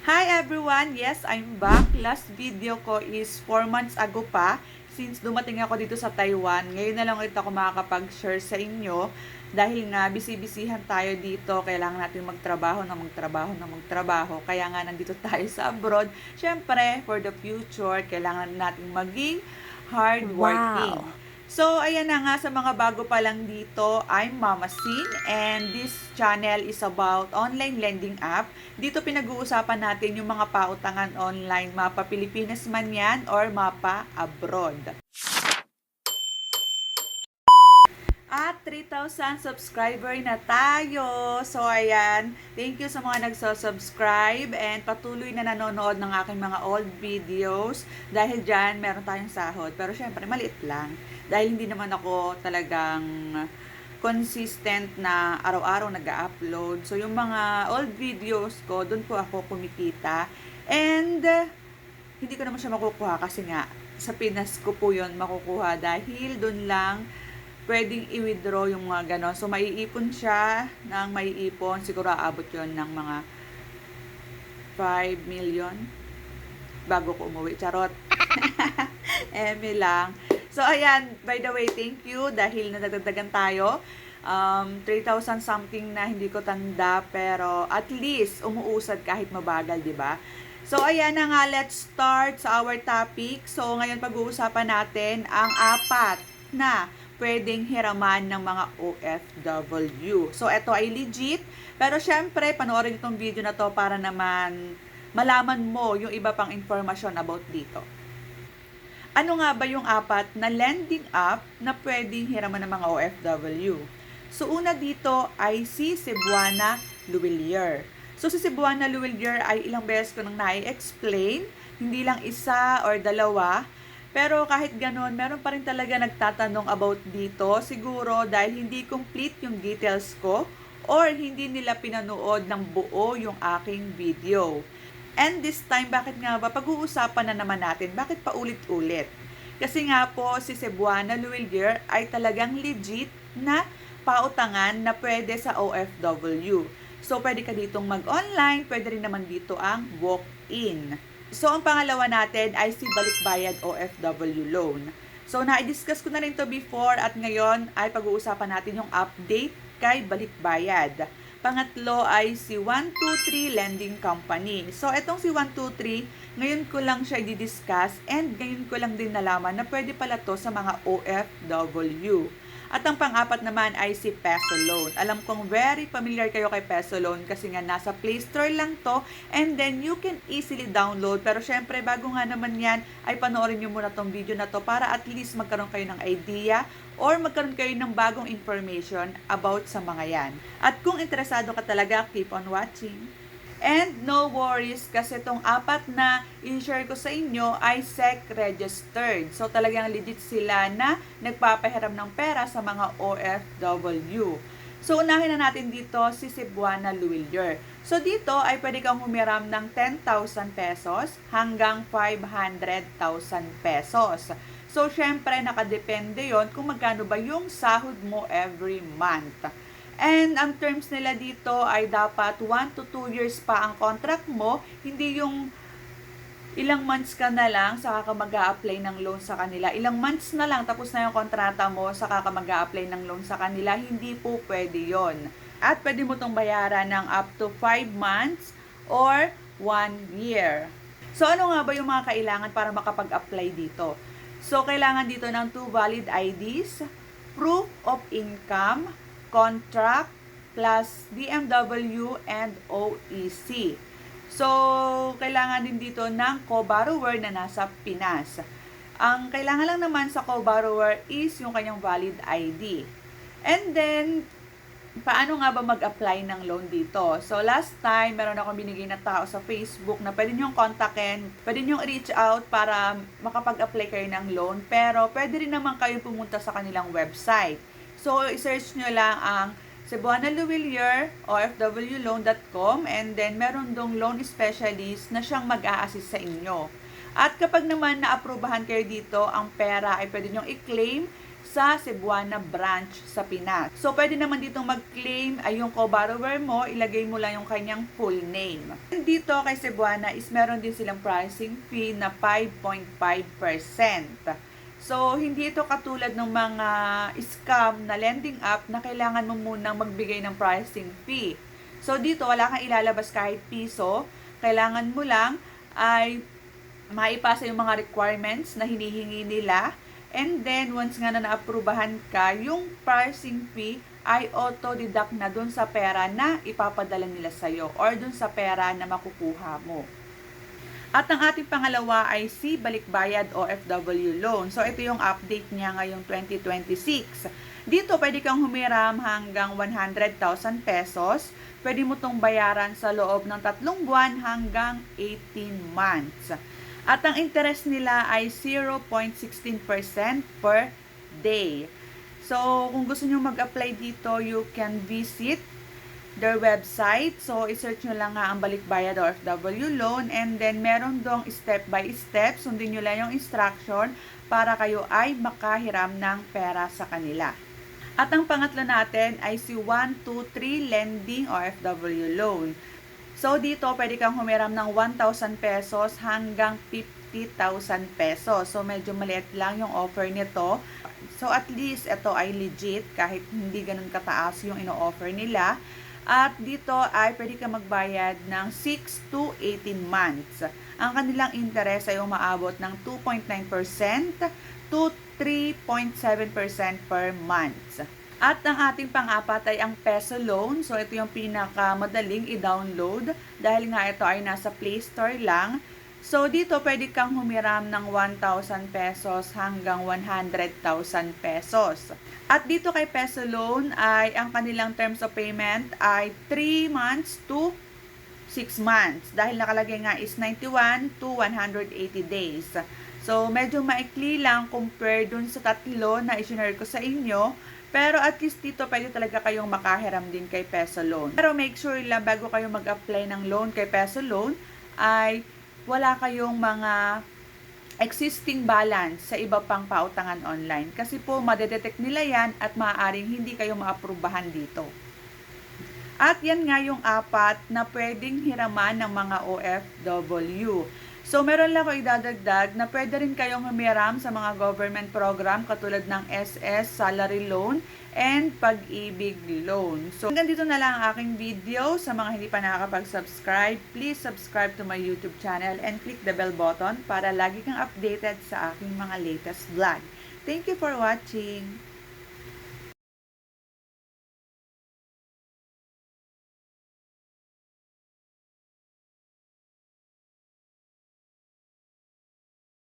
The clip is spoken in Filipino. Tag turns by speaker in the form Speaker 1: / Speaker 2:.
Speaker 1: Hi everyone! Yes, I'm back. Last video ko is 4 months ago pa since dumating ako dito sa Taiwan. Ngayon na lang ulit ako makakapag-share sa inyo dahil nga busy-busyhan tayo dito. Kailangan natin magtrabaho. Kaya nga nandito tayo sa abroad. Siyempre, for the future, kailangan natin maging hardworking.
Speaker 2: Wow!
Speaker 1: So, ayan na nga sa mga bago pa lang dito, I'm Mama Sin and this channel is about online lending app. Dito pinag-uusapan natin yung mga pautangan online, mapa Pilipinas man yan or mapa abroad. At 3,000 subscriber na tayo. So, ayan. Thank you sa mga nagsusubscribe and patuloy na nanonood ng aking mga old videos. Dahil dyan, meron tayong sahod. Pero syempre, maliit lang. Dahil hindi naman ako talagang consistent na araw-araw nag-upload. So, yung mga old videos ko, dun po ako kumikita. And, hindi ko naman siya makukuha kasi nga, sa Pinas ko po yun makukuha dahil dun lang pwedeng i-withdraw yung mga ganon. So, maiipon siya ng maiipon. Siguro aabot yon ng mga 5 million bago ko umuwi. Charot. Eme lang. So, ayan. By the way, thank you dahil nadagdagan tayo. 3,000 something na hindi ko tanda pero at least umuusad kahit mabagal, di ba? So, ayan na nga. Let's start sa our topic. So, ngayon pag-uusapan natin ang apat na pwedeng hiraman ng mga OFW. So, ito ay legit. Pero, syempre, panoorin itong video na to para naman malaman mo yung iba pang informasyon about dito. Ano nga ba yung apat na lending app na pwedeng hiraman ng mga OFW? So, una dito ay si Cebuana Luwilier. So, si Cebuana Luwilier ay ilang beses ko nang na-explain. Hindi lang isa or dalawa. Pero kahit ganon, meron pa rin talaga nagtatanong about dito. Siguro dahil hindi complete yung details ko or hindi nila pinanood ng buo yung aking video. And this time, bakit nga ba? Pag-uusapan na naman natin, bakit paulit-ulit? Kasi nga po, si Cebuana Luwilier ay talagang legit na pautangan na pwede sa OFW. So, pwede ka ditong mag-online, pwede rin naman dito ang walk-in. So, ang pangalawa natin ay si Balikbayad OFW Loan. So, na-discuss ko na rin to before at ngayon ay pag-uusapan natin yung update kay Balikbayad. Pangatlo ay si 123 Lending Company. So, etong si 123, ngayon ko lang siya i-discuss and ngayon ko lang din nalaman na pwede pala to sa mga OFW. At ang pang-apat naman ay si Peso Loan. Alam kong very familiar kayo kay Peso Loan kasi nga nasa Play Store lang to and then you can easily download. Pero syempre, bago nga naman yan, ay panoorin nyo muna tong video na to para at least magkaroon kayo ng idea or magkaroon kayo ng bagong information about sa mga yan. At kung interesado ka talaga, keep on watching. And no worries kasi itong apat na i-share ko sa inyo ay SEC registered. So talagang legit sila na nagpapahiram ng pera sa mga OFW. So unahin na natin dito si Cebuana Luwilier. So dito ay pwede kang humiram ng 10,000 pesos hanggang 500,000 pesos. So syempre nakadepende yon kung magkano ba yung sahod mo every month. And ang terms nila dito ay dapat 1 to 2 years pa ang contract mo, hindi yung ilang months ka na lang saka ka mag-a-apply ng loan sa kanila. Ilang months na lang tapos na yung kontrata mo saka ka mag-a-apply ng loan sa kanila, hindi po pwede yon. At pwede mo tong bayaran ng up to 5 months or 1 year. So ano nga ba yung mga kailangan para makapag-apply dito? So kailangan dito ng 2 valid IDs, proof of income, contract, plus DMW and OEC. So, kailangan din dito ng co-borrower na nasa Pinas. Ang kailangan lang naman sa co-borrower is yung kanyang valid ID. And then, paano nga ba mag-apply ng loan dito? So, last time, meron akong binigay na tao sa Facebook na pwede niyong kontakin, pwede niyong reach out para makapag-apply kayo ng loan. Pero, pwede rin naman kayo pumunta sa kanilang website. So, i-search nyo lang ang Cebuana Luwilier, OFWloan.com, and then meron dong loan specialist na siyang mag-a-assist sa inyo. At kapag naman na-aprobahan kayo dito, ang pera ay pwede nyong i-claim sa Cebuana branch sa Pinas. So, pwede naman ditong mag-claim ay yung co-borrower mo, ilagay mo lang yung kanyang full name. Dito kay Cebuana is meron din silang pricing fee na 5.5%. So, hindi ito katulad ng mga scam na lending app na kailangan mo munang magbigay ng pricing fee. So, dito wala kang ilalabas kahit piso. Kailangan mo lang ay maipasa yung mga requirements na hinihingi nila. And then, once nga na naaprubahan ka, yung pricing fee ay auto-deduct na dun sa pera na ipapadala nila sa'yo or dun sa pera na makukuha mo. At ang ating pangalawa ay si Balikbayad OFW Loan. So, ito yung update niya ngayong 2026. Dito, pwede kang humiram hanggang 100,000 pesos. Pwede mo tong bayaran sa loob ng 3 buwan hanggang 18 months. At ang interest nila ay 0.16% per day. So, kung gusto nyo mag-apply dito, you can visit their website. So, isearch nyo lang nga ang Balikbayad OFW Loan and then meron dong step by step. Sundin nyo lang yung instruction para kayo ay makahiram ng pera sa kanila. At ang pangatlo natin ay si 123 Lending OFW Loan. So, dito pwede kang humiram ng 1,000 pesos hanggang 50,000 pesos. So, medyo maliit lang yung offer nito. So, at least ito ay legit kahit hindi ganun kataas yung ino-offer nila. At dito ay pwede kang magbayad ng 6 to 18 months. Ang kanilang interest ay umaabot ng 2.9% to 3.7% per month. At ang ating pang-apat ay ang Peso Loan. So, ito yung pinakamadaling i-download dahil nga ito ay nasa Play Store lang. So, dito pwede kang humiram ng 1,000 pesos hanggang 100,000 pesos. At dito kay Peso Loan ay ang kanilang terms of payment ay 3 months to 6 months. Dahil nakalagay nga is 91 to 180 days. So, medyo maikli lang compare dun sa tatlo na isinare ko sa inyo. Pero at least dito pwede talaga kayong makahiram din kay Peso Loan. Pero make sure lang bago kayo mag-apply ng loan kay Peso Loan ay wala kayong mga existing balance sa iba pang pautangan online. Kasi po madedetect nila yan at maaaring hindi kayo maaprubahan dito. At yan nga yung 4 na pwedeng hiraman ng mga OFW. So, meron lang ako idadagdag na pwede rin kayong humiram sa mga government program katulad ng SS, Salary Loan, and Pag-ibig Loan. So, hanggang dito na lang ang aking video. Sa mga hindi pa nakakapag-subscribe, please subscribe to my YouTube channel and click the bell button para lagi kang updated sa aking mga latest vlog. Thank you for watching!